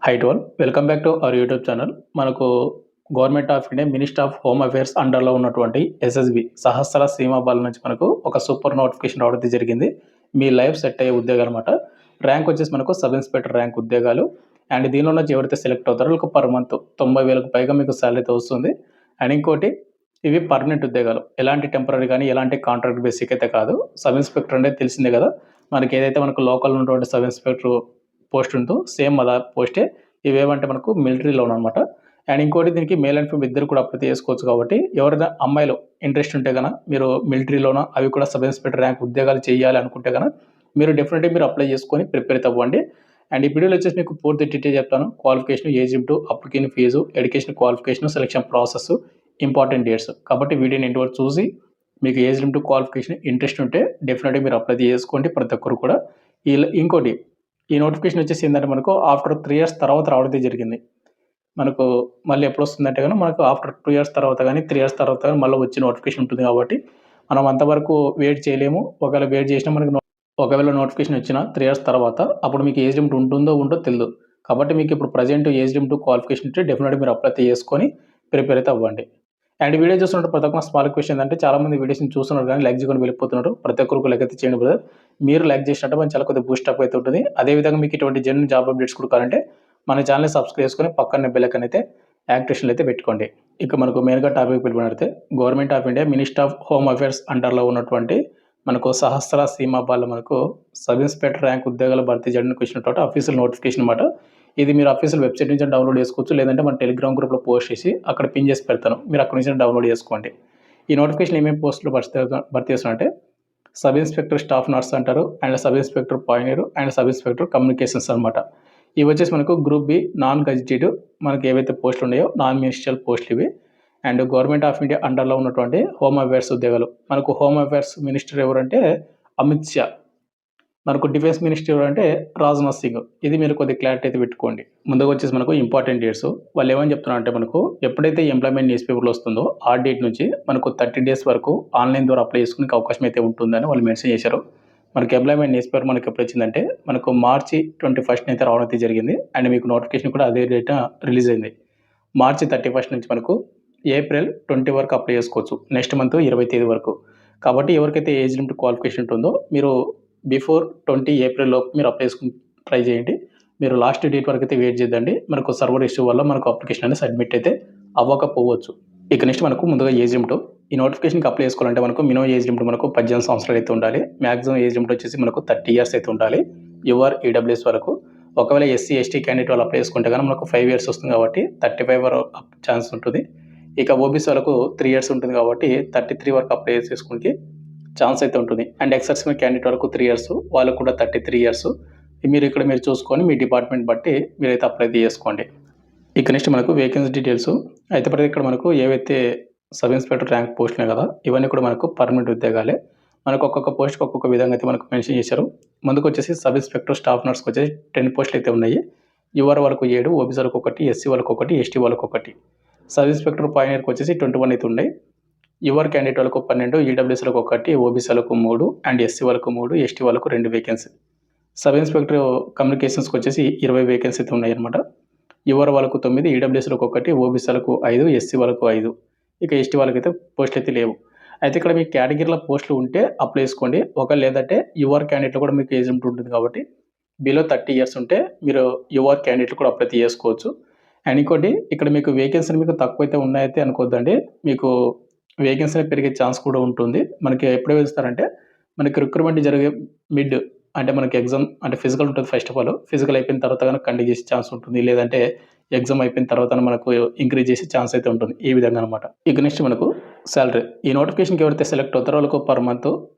High to all. Welcome back to our YouTube channel. మనకు government of India ministry of home affairs అండర్‌లో ఉన్నటువంటి SSB సహస్ర సీమా బల్ నుంచి మనకు ఒక సూపర్ నోటిఫికేషన్ రావడం జరిగింది. మీ లైఫ్ సెట్ అయ్యే ఉద్యోగాలన్నమాట. ర్యాంక్ వచ్చేసి మనకు సబ్ ఇన్స్‌పెక్టర్ ర్యాంక్ ఉద్యోగాలు. అండ్ దీనిలో నుంచి ఎవరైతే సెలెక్ట్ అవుతారో వాళ్ళకి పర్ మంత్ 90,000కు పైగా మీకు సాలరీ అయితే వస్తుంది. అండ్ ఇంకోటి ఇవి పర్మనెంట్ ఉద్యోగాలు. ఎలాంటి టెంపరరీ గానీ, ఎలాంటి కాంట్రాక్ట్ బేసిక్ అయితే కాదు. సబ్ ఇన్స్‌పెక్టర్ అంటే తెలిసిందే కదా! మనకి ఏదైతే మనకు లోకల్‌లో ఉన్నటువంటి సబ్ ఇన్స్‌పెక్టర్ పోస్ట్ ఉందో సేమ్ అలా పోస్టే. ఇవేమంటే మనకు మిలిటరీలోననమాట. అండ్ ఇంకోటి దీనికి మేల్ అండ్ ఫీమేల్ ఇద్దరు కూడా అప్లై చేసుకోవచ్చు కాబట్టి ఎవరైనా అమ్మాయిలు ఇంట్రెస్ట్ ఉంటే గన మీరు మిలిటరీలోన అవి కూడా సబ్ ఇన్స్‌పెక్టర్ ర్యాంక్ ఉద్యోగాలు చేయాలి అనుకుంటే గన మీరు డెఫినెట్‌గా మీరు అప్లై చేసుకొని ప్రిపేర్ అయితే అవ్వండి. అండ్ ఈ వీడియోలో వచ్చేసి మీకు పూర్తి డీటెయిల్ చెప్తాను. Qualification, age limit, application fee, education qualification, selection process, important dates. కాబట్టి వీడియోని ఎండ్ వరకు చూసి మీకు ఏజ్ లిమిట్, క్వాలిఫికేషన్ ఇంట్రెస్ట్ ఉంటే డెఫినెట్‌గా మీరు అప్లై చేసుకోండి ప్రతి ఒక్కరు కూడా. ఇంకోటి ఈ నోటిఫికేషన్ వచ్చేసి ఏందంటే మనకు ఆఫ్టర్ 3 ఇయర్స్ తర్వాత రావడం జరిగింది. మనకు మళ్ళీ ఎప్పుడొస్తుందంటే గనుక మనకు ఆఫ్టర్ 2 ఇయర్స్ తర్వాత గానీ, 3 ఇయర్స్ తర్వాత గానీ మళ్ళీ వచ్చే నోటిఫికేషన్ ఉంటుంది కాబట్టి, మనం అంతవరకు వెయిట్ చేయలేము. ఒకవేళ వెయిట్ చేసినా మనకు ఒకవేళ నోటిఫికేషన్ వచ్చినా 3 ఇయర్స్ తర్వాత అప్పుడు మీకు ఏజ్ లిమిట్ ఉంటుందో ఉండదో తెలీదు. కాబట్టి మీకు ఇప్పుడు ప్రెజెంట్ ఏజ్ లిమిట్, క్వాలిఫికేషన్ ఉంటే డెఫినెట్‌గా మీరు అప్లై చేసుకొని ప్రిపేర్ అయితే అవ్వండి. అండ్ వీడియో చూస్తున్నప్పుడు ప్రతి ఒక్క స్మాల్ క్వెషన్ ఏంటంటే చాలామంది వీడియోస్‌ని చూస్తున్నారు కానీ లైక్ చేయకుండా వెళ్ళిపోతున్నారు. ప్రతి ఒక్కరికి లైక్ అయితే చేయండి బ్రదర్. మీరు లైక్ చేసినట్టు మన చాలా కొద్దిగా బూస్ట్ అప్ అయితే ఉంటుంది. అదేవిధంగా మీకు ఇటువంటి జెన్యూన్ జాబ్ అప్డేట్స్ కూడా కావాలంటే మన ఛానల్‌ని సబ్స్క్రైబ్ చేసుకొని పక్కనే బెల్ ఐకాన్ అయితే యాక్టివేషన్‌లో అయితే పెట్టుకోండి. ఇక మనకు మెయిన్‌గా టాపిక్ వెళ్ళిపోయినట్లయితే government of India ministry of home affairs అండర్‌లో ఉన్నటువంటి మనకు సహస్ర సీమా బాల మనకు సబ్ ఇన్స్‌పెక్టర్ ర్యాంక్ ఉద్యోగాల భర్తీ చేయడానికి వచ్చినటువంటి అఫీషియల్ నోటిఫికేషన్ అన్నమాట. ఇది మీరు అఫీషియల్ వెబ్‌సైట్ నుంచి డౌన్‌లోడ్ చేసుకోవచ్చు. లేదంటే మన టెలిగ్రామ్ గ్రూప్‌లో పోస్ట్ చేసి అక్కడ పిన్ చేసి పెడతాను. మీరు అక్కడి నుంచి డౌన్‌లోడ్ చేసుకోండి. ఈ నోటిఫికేషన్ ఏమేమి పోస్టులు భర్తీ చేస్తున్నారంటే సబ్ ఇన్స్‌పెక్టర్ స్టాఫ్ నర్స్ అంటారు. And sub inspector pioneer and sub inspector communications అనమాట. ఇవి వచ్చేసి మనకు గ్రూప్ బి నాన్ గజిటెడ్ మనకి ఏవైతే పోస్టులు ఉన్నాయో నాన్ మినిస్ట్రియల్ పోస్టులు ఇవి. అండ్ గవర్నమెంట్ ఆఫ్ ఇండియా అండర్‌లో ఉన్నటువంటి హోమ్ అఫేర్స్ ఉద్యోగాలు. మనకు హోమ్ అఫేర్స్ మినిస్టర్ ఎవరంటే అమిత్ షా. మనకు డిఫెన్స్ మినిస్టర్ ఎవరంటే రాజ్‌నాథ్ సింగ్. ఇది మీరు కొద్దిగా క్లారిటీ అయితే పెట్టుకోండి. ముందుగా వచ్చేసి మనకు ఇంపార్టెంట్ డేట్స్. వాళ్ళు ఏమని చెప్తున్నారంటే మనకు ఎప్పుడైతే ఎంప్లాయ్‌మెంట్ న్యూస్ పేపర్‌లో వస్తుందో ఆ డేట్ నుంచి మనకు 30 డేస్ వరకు ఆన్‌లైన్ ద్వారా అప్లై చేసుకునే అవకాశం అయితే ఉంటుందని వాళ్ళు మెన్షన్ చేశారు. మనకి ఎంప్లాయ్‌మెంట్ న్యూస్ పేపర్ మనకి ఎప్పుడొచ్చిందంటే మనకు మార్చి 21 అయితే రావడం అయితే జరిగింది. అండ్ మీకు నోటిఫికేషన్ కూడా అదే డేట్‌న రిలీజ్ అయింది. మార్చి 31 నుంచి మనకు ఏప్రిల్ 20 వరకు అప్లై చేసుకోవచ్చు. నెక్స్ట్ మంత్ 20 తేదీ వరకు. కాబట్టి ఎవరికైతే ఏజ్ లిమిట్ క్వాలిఫికేషన్ ఉంటుందో మీరు బిఫోర్ 20 ఏప్రిల్ లోపు మీరు అప్లై చేసుకొని ట్రై చేయండి. మీరు లాస్ట్ డేట్ వరకు అయితే వెయిట్ చేయొద్దండి. మనకు సర్వర్ ఇష్యూ వల్ల మనకు అప్లికేషన్ అనేది సబ్మిట్ అయితే అవ్వకపోవచ్చు. ఇక నెక్స్ట్ మనకు ముందుగా ఏజ్ లిమిట్. ఈ నోటిఫికేషన్‌కి అప్లై చేసుకోవాలంటే మనకు మినిమం ఏజ్ లిమిట్ మనకు 18 సంవత్సరాలు అయితే ఉండాలి. మాక్సిమం ఏజ్ లిమిట్ వచ్చేసి మనకు 30 ఇయర్స్ అయితే ఉండాలి. యువర్ ఈడబ్ల్యూఎస్ వరకు. ఒకవేళ ఎస్సీ, ఎస్టీ క్యాండిడేట్ వాళ్ళు అప్లై చేసుకుంటే గనుక మనకు 5 ఇయర్స్ వస్తుంది కాబట్టి 35 వరకు ఛాన్స్ ఉంటుంది. ఇక ఓబీసీ వాళ్ళకు 3 ఇయర్స్ ఉంటుంది కాబట్టి 33 వరకు అప్లై చేసుకోవడానికి ఛాన్స్ అయితే ఉంటుంది. అండ్ ఎక్స్ సర్వీస్‌మెన్ క్యాండిడేట్ వరకు 3 ఇయర్స్ వాళ్ళకు కూడా 33 ఇయర్స్. మీరు చూసుకొని మీ డిపార్ట్మెంట్ బట్టి మీరైతే అప్లై చేసుకోండి. ఇక నెక్స్ట్ మనకు వేకెన్సీ డీటెయిల్స్. అయితే ఇక్కడ మనకు ఏవైతే సబ్ ఇన్స్‌పెక్టర్ ర్యాంక్ పోస్టులే కదా! ఇవన్నీ కూడా మనకు పర్మనెంట్ ఉద్యోగాలే. మనకు ఒక్కొక్క పోస్ట్‌కి ఒక్కొక్క విధంగా అయితే మనకు మెన్షన్ చేశారు. ముందుకొచ్చేసి సబ్ ఇన్స్‌పెక్టర్ స్టాఫ్ నర్స్‌కి వచ్చేసి 10 పోస్టులు అయితే ఉన్నాయి. యూఆర్ వాళ్ళకు 7, ఓబీసీ వాళ్ళకి 1, ఎస్సీ వాళ్ళకి 1, ఎస్టీ వాళ్ళకి 1. సబ్ ఇన్స్‌పెక్టర్ పాయనీర్‌కి వచ్చేసి 21 అయితే ఉన్నాయి. యువర్ క్యాండిడేట్ వాళ్ళకు 12, ఈడబ్ల్యూఎస్‌లకు 1, ఓబీసీలకు 3 అండ్ ఎస్సీ వాళ్ళకు 3, ఎస్టీ వాళ్ళకు 2 వేకెన్సీ. సబ్ ఇన్స్‌పెక్టర్ కమ్యూనికేషన్స్‌కి వచ్చేసి 20 వేకెన్సీ అయితే ఉన్నాయన్నమాట. యువర్ వాళ్ళకు 9, ఈడబ్ల్యూఎస్‌లకు 1, ఓబీసీలకు 5, ఎస్సీ వాళ్ళకు 5. ఇక ఎస్టీ వాళ్ళకైతే పోస్టులు అయితే లేవు. అయితే ఇక్కడ మీకు కేటగిరీలో పోస్టులు ఉంటే అప్లై చేసుకోండి. ఒకవేళ లేదంటే యువర్ క్యాండిడేట్‌లో కూడా మీకు ఏజ్ లిమిట్ ఉంటుంది కాబట్టి బిలో 30 ఇయర్స్ ఉంటే మీరు యువర్ క్యాండిడేట్‌లు కూడా అప్లై చేసుకోవచ్చు. అండ్ ఇంకోటి ఇక్కడ మీకు వేకెన్సీలు మీకు తక్కువైతే ఉన్నాయైతే అనుకోవద్దండి. మీకు వేకెన్సీ పెరిగే ఛాన్స్ కూడా ఉంటుంది. మనకి ఎప్పుడు పిలుస్తారంటే మనకి రిక్రూట్‌మెంట్ జరిగే మిడ్ అంటే మనకి ఎగ్జామ్ అంటే ఫిజికల్ ఉంటుంది ఫస్ట్ ఆఫ్ ఆల్. ఫిజికల్ అయిపోయిన తర్వాత గనుక కండక్ట్ చేసే ఛాన్స్ ఉంటుంది. లేదంటే ఎగ్జామ్ అయిపోయిన తర్వాత మనకు ఇంక్రీజ్ చేసే ఛాన్స్ అయితే ఉంటుంది. ఈ విధంగా అనమాట. ఇక నెక్స్ట్ మనకు సాలరీ. ఈ నోటిఫికేషన్‌కి ఎవరైతే సెలెక్ట్ అవుతారో వాళ్ళకు పర్ మంత్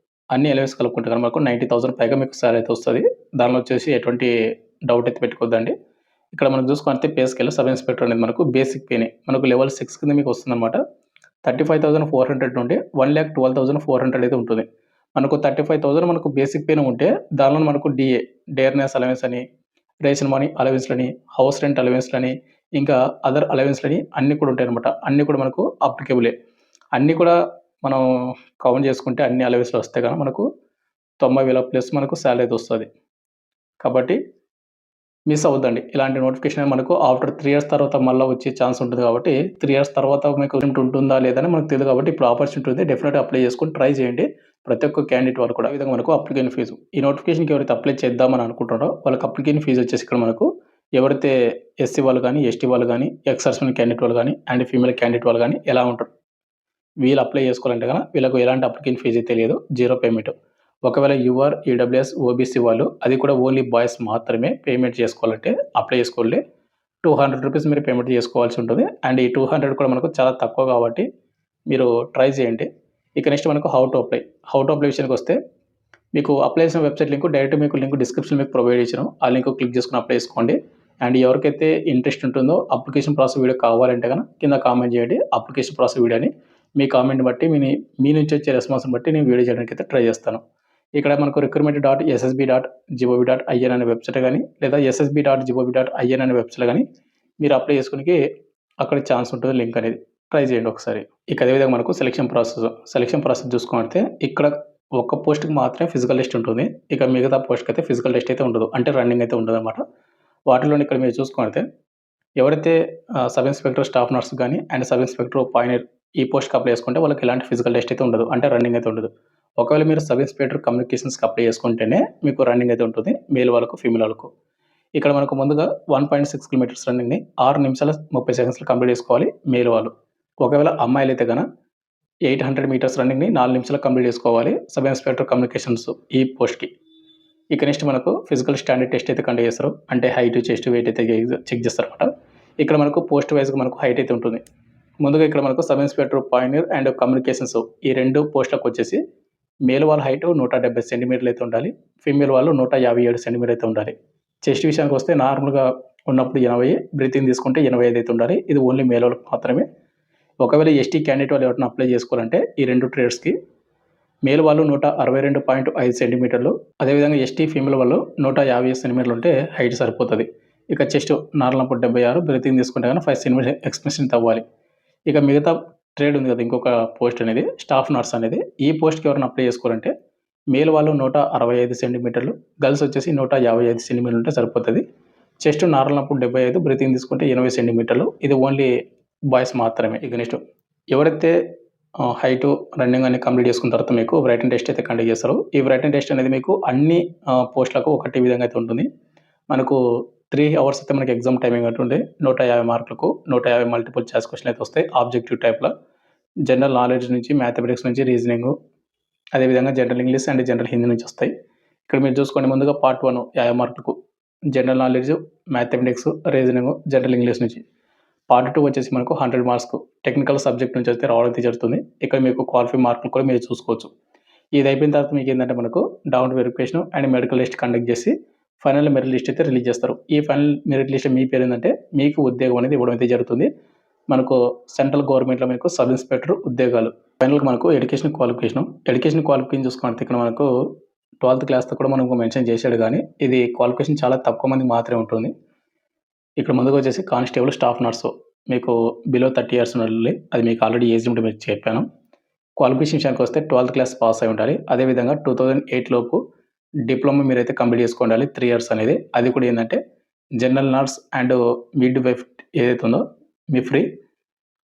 అన్ని అలవెన్స్ కలుపుకుంటే గనుక మనకు 90,000 పైగా మీకు సాలరీ అయితే వస్తది. దానిలో వచ్చేసి ఎటువంటి డౌట్ అయితే పెట్టుకోవద్దండి. ఇక్కడ మనం చూసుకుంటే పే స్కేల్ సబ్ ఇన్స్‌పెక్టర్ అనేది మనకు బేసిక్ పేనే. మనకు లెవెల్ 6 కింద మీకు వస్తుందన్నమాట. 35,400 నుండి 1,12,400 అయితే ఉంటుంది. మనకు 35,000 మనకు బేసిక్ పేనే ఉంటే దానిలో మనకు డేర్నెస్ అలవెన్స్ అని, రేషన్ మనీ అలవెన్స్‌లని, హౌస్ రెంట్ అలవెన్స్‌లని, ఇంకా అదర్ అలవెన్స్‌లని అన్నీ కూడా ఉంటాయన్నమాట. అన్నీ కూడా మనకు అప్లికేబులే. అన్నీ కూడా మనం కౌంట్ చేసుకుంటే అన్ని అలవెన్స్‌లు వస్తే గనక మనకు 90,000 ప్లస్ మనకు సాలరీ అయితే వస్తది. కాబట్టి మిస్ అవ్వద్దండి. ఇలాంటి నోటిఫికేషన్ మనకు ఆఫ్టర్ 3 ఇయర్స్ తర్వాత మళ్ళా వచ్చే ఛాన్స్ ఉంటుంది కాబట్టి 3 ఇయర్స్ తర్వాత మీకు రిజల్ట్ ఉంటుందా లేదా అని మనకు తెలీదు కాబట్టి ఇప్పుడు ఆపర్చునిటీ ఉంది. డెఫినెట్‌గా అప్లై చేసుకొని ట్రై చేయండి. ప్రతి ఒక్క క్యాండిడేట్ వాళ్ళు కూడా. ఈ విధంగా మనకు అప్లికేషన్ ఫీజు. ఈ నోటిఫికేషన్‌కి ఎవరైతే అప్లై చేద్దామని అనుకుంటారో వాళ్ళకి అప్లికేషన్ ఫీజు వచ్చేసి ఇక్కడ మనకు ఎవరైతే ఎస్సీ వాళ్ళు గాని, ఎస్టీ వాళ్ళు గాని, ఎక్స్ సర్వీస్‌మెన్ క్యాండిడేట్ వాళ్ళు గాని అండ్ ఫీమేల్ క్యాండిడేట్ వాళ్ళు గాని ఎలా ఉంటారు? వీళ్ళు అప్లై చేసుకోవాలంటే గన వీళ్ళకు ఎలాంటి అప్లికేషన్ ఫీజు అయితే లేదు. Zero payment. ఒకవేళ యూఆర్, ఈడబ్ల్యూఎస్, ఓబీసీ వాళ్ళు అది కూడా ఓన్లీ బాయ్స్ మాత్రమే పేమెంట్ చేసుకోవాలంటే అప్లై చేసుకోండి. ₹200 మీరు పేమెంట్ చేసుకోవాల్సి ఉంటుంది. అండ్ ఈ 200 కూడా మనకు చాలా తక్కువ కాబట్టి మీరు ట్రై చేయండి. ఇక నెక్స్ట్ మనకు how to apply. How to apply విషయానికొస్తే మీకు అప్లై చేసిన వెబ్‌సైట్ లింక్ డైరెక్ట్ మీకు లింక్ డిస్క్రిప్షన్‌లో మీకు ప్రొవైడ్ చేశాను. ఆ లింక్ క్లిక్ చేసుకొని అప్లై చేసుకోండి. అండ్ ఎవరికైతే ఇంట్రెస్ట్ ఉంటుందో అప్లికేషన్ ప్రాసెస్ వీడియో కావాలంటే గన కింద కామెంట్ చేయండి. అప్లికేషన్ ప్రాసెస్ వీడియోని మీ కామెంట్‌ని బట్టి మీ నుంచి వచ్చే రెస్పాన్స్‌ని బట్టి నేను వీడియో చేయడానికైతే ట్రై చేస్తాను. ఇక్కడ మనకు recruitment.ssb.in అనే వెబ్‌సైట్ గాని లేదా ssb.gov.in అనే వెబ్‌సైట్‌లో గాని మీరు అప్లై చేసుకోనికి అక్కడ ఛాన్స్ ఉంటుంది లింక్ అనేది. ట్రై చేయండి ఒకసారి. ఇక అదే విధంగా మనకు సెలక్షన్ ప్రాసెస్ చూసుకుంటే ఇక్కడ ఒక్క పోస్ట్‌కి మాత్రమే ఫిజికల్ టెస్ట్ ఉంటుంది. ఇక మిగతా పోస్ట్‌కి అయితే ఫిజికల్ టెస్ట్ అయితే ఉండదు. అంటే రన్నింగ్ అయితే ఉండదన్నమాట. వాటిలోని ఇక్కడ మీరు చూసుకుంటే ఎవరైతే సబ్ ఇన్స్‌పెక్టర్ స్టాఫ్ నర్స్ గాని అండ్ సబ్ ఇన్స్‌పెక్టర్ పాయినర్ ఈ పోస్ట్‌కి అప్లై చేసుకుంటే వాళ్ళకి ఎలాంటి ఫిజికల్ టెస్ట్ అయితే ఉండదు. అంటే రన్నింగ్ అయితే ఉండదు. ఒకవేళ మీరు సబ్ ఇన్స్‌పెక్టర్ కమ్యూనికేషన్స్‌కి అప్లై చేసుకుంటేనే మీకు రన్నింగ్ అయితే ఉంటుంది. మేల్ వాళ్ళకు, ఫీమేల్ వాళ్ళకు. ఇక్కడ మనకు ముందుగా 1.6 కిలోమీటర్స్ రన్నింగ్‌ని 6 నిమిషాల 30 సెకండ్స్‌లో కంప్లీట్ చేసుకోవాలి మేల్ వాళ్ళు. ఒకవేళ అమ్మాయిలైతే గన 800 మీటర్స్ రన్నింగ్‌ని 4 నిమిషాల్లో కంప్లీట్ చేసుకోవాలి. సబ్ ఇన్స్‌పెక్టర్ కమ్యూనికేషన్స్ ఈ పోస్ట్‌కి. ఇక నెక్స్ట్ మనకు ఫిజికల్ స్టాండర్డ్ టెస్ట్ అయితే కండక్ట్ చేస్తారు. అంటే హైట్, చెస్ట్, వెయిట్ అయితే చెక్ చేస్తారన్నమాట. ఇక్కడ మనకు పోస్ట్ వైస్‌గా మనకు హైట్ అయితే ఉంటుంది. ముందుగా ఇక్కడ మనకు సబ్ ఇన్స్‌పెక్టర్ పాయినర్ అండ్ కమ్యూనికేషన్స్ ఈ 2 పోస్టులకు వచ్చేసి మేల్ వాళ్ళ హైట్ 170 సెంటీమీటర్లు అయితే ఉండాలి. ఫీమేల్ వాళ్ళు 157 సెంటీమీటర్లు అయితే ఉండాలి. చెస్ట్ విషయానికి వస్తే నార్మల్‌గా ఉన్నప్పుడు 80, బ్రీతింగ్ తీసుకుంటే 85 అయితే ఉండాలి. ఇది ఓన్లీ మేల్ వాళ్ళకి మాత్రమే. ఒకవేళ ఎస్టీ క్యాండిడేట్ వాళ్ళు ఎవరైనా అప్లై చేసుకోవాలంటే ఈ 2 ట్రేడ్స్‌కి మేల్ వాళ్ళు 162.5 సెంటీమీటర్లు. అదేవిధంగా ఎస్టీ ఫీమేల్ వాళ్ళు 150 సెంటీమీటర్లు ఉంటే హైట్ సరిపోతది. ఇక చెస్ట్ నార్మల్ 76, బ్రీతింగ్ తీసుకుంటే గనక 5 సెంటీమీటర్ ఎక్స్‌టెన్షన్ అవ్వాలి. ఇక మిగతా ట్రేడ్ ఉంది కదా! ఇంకొక పోస్ట్ అనేది స్టాఫ్ నర్స్ అనేది. ఈ పోస్ట్‌కి ఎవరైనా అప్లై చేసుకోవాలంటే మేల్ వాళ్ళు 165 సెంటీమీటర్లు, గర్ల్స్ వచ్చేసి 155 సెంటీమీటర్లు ఉంటే సరిపోతది. చెస్ట్ నార్మల్ 75, బ్రీతింగ్ తీసుకుంటే 80 సెంటీమీటర్లు. ఇది ఓన్లీ బాయ్స్ మాత్రమే. ఇక నెక్స్ట్ ఎవరైతే హైటు, రన్నింగ్ అన్ని కంప్లీట్ చేసుకున్న తర్వాత మీకు రిటన్ టెస్ట్ అయితే కండక్ట్ చేస్తారు. ఈ రిటన్ టెస్ట్ అనేది మీకు అన్ని పోస్టులకు ఒకటే విధంగా అయితే ఉంటుంది. మనకు 3 అవర్స్ అయితే మనకి ఎగ్జామ్ టైమింగ్ ఉంటుంది. 150 మార్కులకు 150 మల్టిపుల్ చాయిస్ క్వెషన్ అయితే వస్తాయి. ఆబ్జెక్టివ్ టైప్‌లో. జనరల్ నాలెడ్జ్ నుంచి, మ్యాథమెటిక్స్ నుంచి, రీజనింగు, అదేవిధంగా general English and general Hindi నుంచి వస్తాయి. ఇక్కడ మీరు చూసుకోండి ముందుగా పార్ట్ 1 50 మార్కులకు general knowledge, mathematics, reasoning, general English నుంచి. పార్ట్ 2 వచ్చేసి మనకు 100 మార్క్స్‌కు టెక్నికల్ సబ్జెక్ట్ నుంచి అయితే రావడం అయితే జరుగుతుంది. ఇక్కడ మీకు క్వాలిఫై మార్కులు కూడా మీరు చూసుకోవచ్చు. ఇది అయిపోయిన తర్వాత మీకేందంటే మనకు down verification and medical list conduct చేసి ఫైనల్ మెరిట్ లిస్ట్ అయితే రిలీజ్ చేస్తారు. ఈ ఫైనల్ మెరిట్ లిస్ట్‌లో మీ పేరేందంటే మీకు ఉద్యోగం అనేది ఇవ్వడం అయితే జరుగుతుంది. మనకు సెంట్రల్ గవర్నమెంట్‌లో మీకు సబ్ ఇన్స్‌పెక్టర్ ఉద్యోగాలు. ఫైనల్‌గా మనకు ఎడ్యుకేషన్ క్వాలిఫికేషన్ చూసుకుంటే ఇక్కడ మనకు 12థ్ క్లాస్‌తో కూడా మనకు మెన్షన్ చేశాడు గానీ, ఇది క్వాలిఫికేషన్ చాలా తక్కువ మందికి మాత్రమే ఉంటుంది. ఇక్కడ ముందుగా వచ్చేసి కానిస్టేబుల్, స్టాఫ్ నర్సు మీకు బిలో 30 ఇయర్స్ ఉండాలి. అది మీకు ఆల్రెడీ ఏజ్ లిమిట్ మీకు చెప్పాను. క్వాలిఫికేషన్ విషయానికి వస్తే 12థ్ క్లాస్ పాస్ అయి ఉండాలి. అదేవిధంగా 2008 లోపు డిప్లొమా మీరైతే కంప్లీట్ చేసుకొని ఉండాలి 3 ఇయర్స్ అనేది. అది కూడా ఏందంటే general nurse and mid wife ఏదైతే ఉందో మిఫ్రీ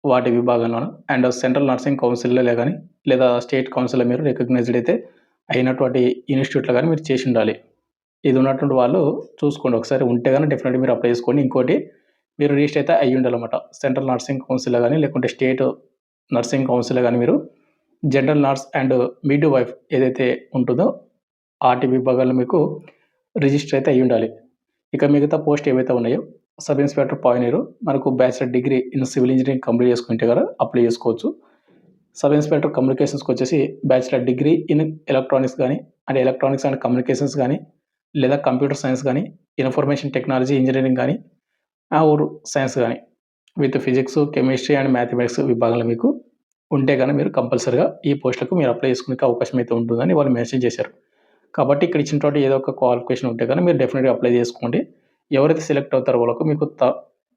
వాటి విభాగంలోను అండ్ సెంట్రల్ నర్సింగ్ కౌన్సిల్‌లో గాని లేదా స్టేట్ కౌన్సిల్‌లో మీరు రికగ్నైజ్డ్ అయితే అయినటువంటి ఇన్‌స్టిట్యూట్‌లో గాని మీరు చేసి ఉండాలి. ఇది ఉన్నటువంటి వాళ్ళు చూసుకోండి ఒకసారి. ఉంటే గనక డెఫినెట్‌గా మీరు అప్లై చేసుకోండి. ఇంకోటి మీరు రిజిస్టర్ అయితే అయ్యి ఉండాలన్నమాట. సెంట్రల్ నర్సింగ్ కౌన్సిల్‌లో గాని లేకుంటే స్టేట్ నర్సింగ్ కౌన్సిల్‌లో గాని మీరు general nurse and mid wife ఏదైతే ఉంటుందో ఆటి విభాగాల్లో మీకు రిజిస్టర్ అయితే అయ్యి ఉండాలి. ఇక మిగతా పోస్ట్ ఏవైతే ఉన్నాయో సబ్ ఇన్స్‌పెక్టర్ పాయినీరు మనకు bachelor degree in civil engineering complete చేసుకుంటే గనక అప్లై చేసుకోవచ్చు. సబ్ ఇన్స్‌పెక్టర్ కమ్యూనికేషన్స్‌కి వచ్చేసి బ్యాచిలర్ డిగ్రీ ఇన్ ఎలక్ట్రానిక్స్ గాని అండ్ ఎలక్ట్రానిక్స్ అండ్ కమ్యూనికేషన్స్ గాని లేదా కంప్యూటర్ సైన్స్ గాని, ఇన్ఫర్మేషన్ టెక్నాలజీ ఇంజినీరింగ్ గాని ఆర్ సైన్స్ గాని with physics, chemistry and mathematics విభాగంలో మీకు ఉంటే గనక మీరు కంపల్సరీగా ఈ పోస్ట్‌లకు మీరు అప్లై చేసుకునే అవకాశం అయితే ఉంటుందని వాళ్ళు మెన్షన్ చేశారు. కాబట్టి ఇక్కడ ఇచ్చినటువంటి ఏదో ఒక క్వాలిఫికేషన్ ఉంటే గనక మీరు డెఫినిట్‌గా అప్లై చేసుకోండి. ఎవరైతే సెలెక్ట్ అవుతారో వాళ్ళకు మీకు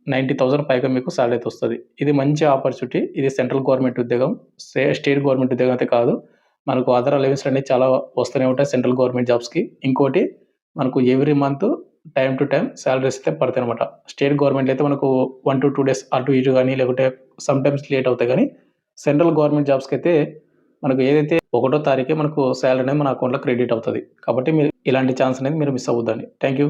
90,000 పైగా మీకు సాలరీ అయితే వస్తది. ఇది మంచి ఆపర్చునిటీ. ఇది సెంట్రల్ గవర్నమెంట్ ఉద్యోగం. స్టేట్ గవర్నమెంట్ ఉద్యోగం అయితే కాదు. మనకు అదర్ అలవెన్స్‌లు అనేవి చాలా వస్తూనే ఉంటాయి సెంట్రల్ గవర్నమెంట్ జాబ్స్‌కి. ఇంకోటి మనకు every month time to time salaries అయితే పడతాయనమాట. స్టేట్ గవర్నమెంట్‌లో అయితే మనకు 1-2 డేస్ అటు ఇటు గాని, లేకుంటే సమ్‌టైమ్స్ లేట్ అవుతాయి గానీ, సెంట్రల్ గవర్నమెంట్ జాబ్స్‌కైతే మనకు ఏదైతే ఒకటో తారీఖే మనకు సాలరీ అనేది మన అకౌంట్‌లో క్రెడిట్ అవుతది. కాబట్టి మీరు ఇలాంటి ఛాన్స్ అనేది మీరు మిస్ అవ్వద్దండి. Thank you.